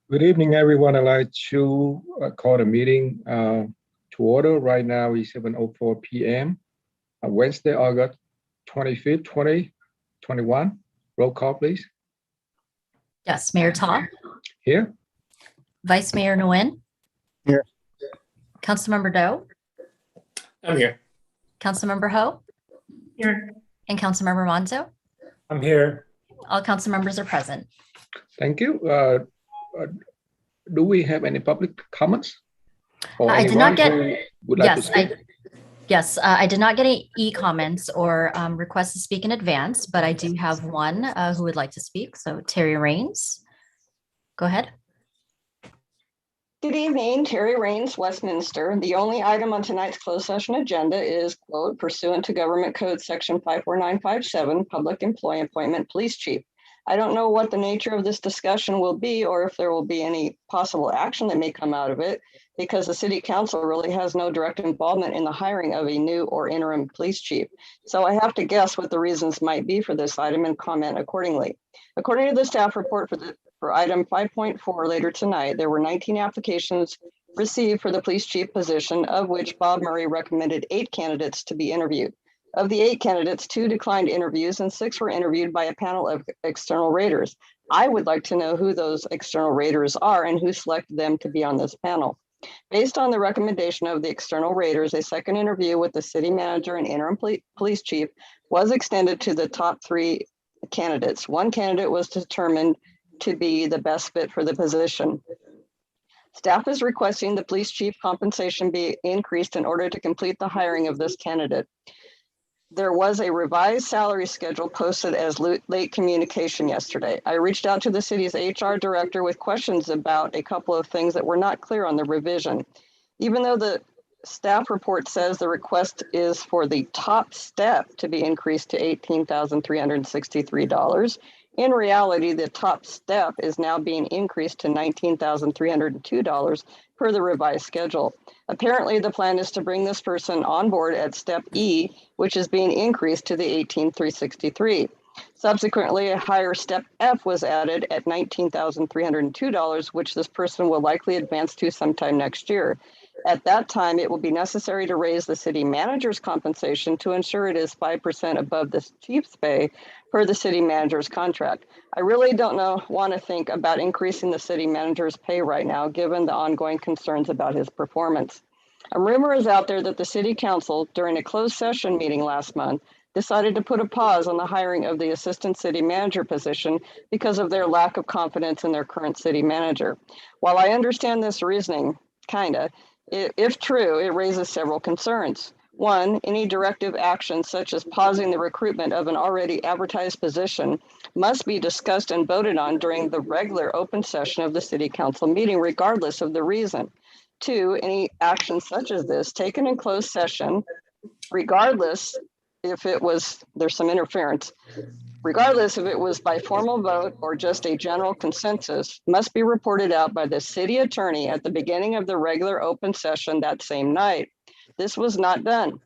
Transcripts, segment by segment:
Good evening, everyone. I'd like to call the meeting to order. Right now is 7:04 p.m. Wednesday, August 25th, 2021. Roll call, please. Yes, Mayor Ta, Here. Vice Mayor Nguyen. Here. Councilmember Do, I'm here. Councilmember Ho, Here. and Councilmember Monzo. I'm here. All council members are present. Thank you. Do we have any public comments? Or I did not anyone get- who would like to speak? I did not get any e-comments or requests to speak in advance, but I do have one who would like to speak. So Terry Rains, go ahead. Good evening, Terry Rains, Westminster. The only item on tonight's closed session agenda is, quote, pursuant to Government Code Section 54957, Public Employee Appointment Police Chief. I don't know what the nature of this discussion will be or if there will be any possible action that may come out of it, because the City Council really has no direct involvement in the hiring of a new or interim police chief. So I have to guess what the reasons might be for this item and comment accordingly. According to the staff report for item 5.4 later tonight, there were 19 applications received for the police chief position, of which Bob Murray recommended 8 candidates to be interviewed. Of the 8 candidates, 2 declined interviews and 6 were interviewed by a panel of external raters. I would like to know who those external raters are and who selected them to be on this panel. Based on the recommendation of the external raters, a second interview with the city manager and interim police chief was extended to the top 3 candidates. One candidate was determined to be the best fit for the position. Staff is requesting the police chief compensation be increased in order to complete the hiring of this candidate. There was a revised salary schedule posted as late communication yesterday. I reached out to the city's HR director with questions about a couple of things that were not clear on the revision. Even though the staff report says the request is for the top step to be increased to $18,363, in reality, the top step is now being increased to $19,302 per the revised schedule. Apparently, the plan is to bring this person on board at step E, which is being increased to the $18,363. Subsequently, a higher step F was added at $19,302, which this person will likely advance to sometime next year. At that time, it will be necessary to raise the city manager's compensation to ensure it is 5% above the chief's pay per the city manager's contract. I really don't want to think about increasing the city manager's pay right now, given the ongoing concerns about his performance. A rumor is out there that the city council, during a closed session meeting last month, decided to put a pause on the hiring of the assistant city manager position because of their lack of confidence in their current city manager. While I understand this reasoning, if true, it raises several concerns. One, any directive action such as pausing the recruitment of an already advertised position must be discussed and voted on during the regular open session of the city council meeting, regardless of the reason. Two, any action such as this taken in closed session, regardless if it was, there's some interference, regardless if it was by formal vote or just a general consensus, must be reported out by the city attorney at the beginning of the regular open session that same night. This was not done.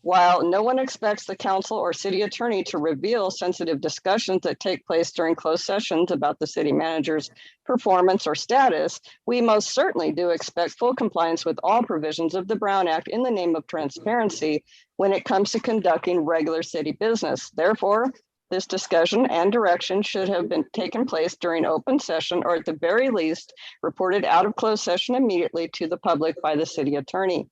While no one expects the council or city attorney to reveal sensitive discussions that take place during closed sessions about the city manager's performance or status, we most certainly do expect full compliance with all provisions of the Brown Act in the name of transparency when it comes to conducting regular city business. Therefore, this discussion and direction should have been taken place during open session, or at the very least, reported out of closed session immediately to the public by the city attorney.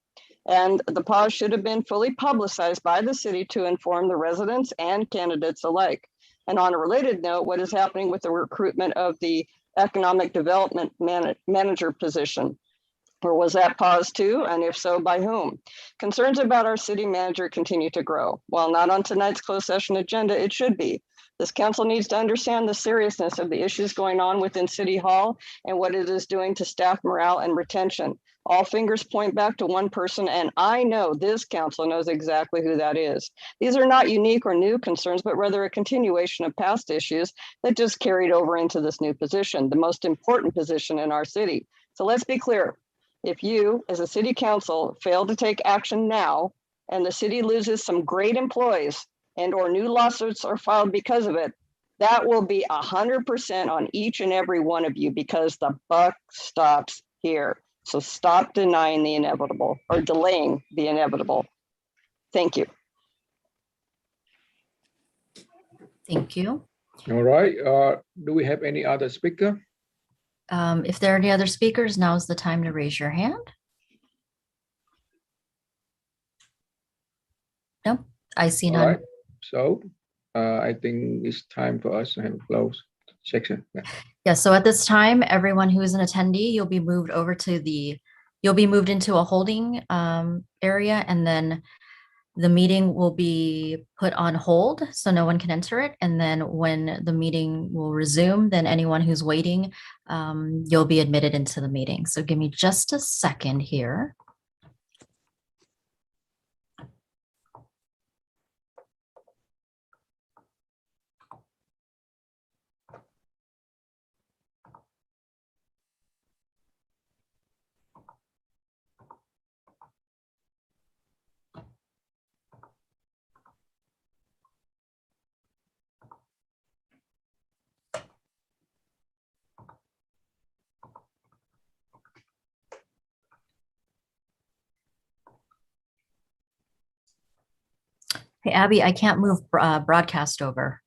And the pause should have been fully publicized by the city to inform the residents and candidates alike. And on a related note, what is happening with the recruitment of the economic development manager position? Or was that paused too? And if so, by whom? Concerns about our city manager continue to grow. While not on tonight's closed session agenda, it should be. This council needs to understand the seriousness of the issues going on within City Hall and what it is doing to staff morale and retention. All fingers point back to one person, and I know this council knows exactly who that is. These are not unique or new concerns, but rather a continuation of past issues that just carried over into this new position, the most important position in our city. So let's be clear. If you, as a city council, fail to take action now, and the city loses some great employees and or new lawsuits are filed because of it, That will be 100% on each and every one of you because the buck stops here. So stop denying the inevitable or delaying the inevitable. Thank you. Thank you. All right, do we have any other speaker? If there are any other speakers, now's the time to raise your hand. No, I see All none. right, so I think it's time for us to have a close section. Yeah. Yeah, so at this time, everyone who is an attendee, you'll be moved into a holding area, and then the meeting will be put on hold, so no one can enter it. And then when the meeting will resume, then anyone who's waiting, you'll be admitted into the meeting. So give me just a second here. Hey, Abby, I can't move broadcast over.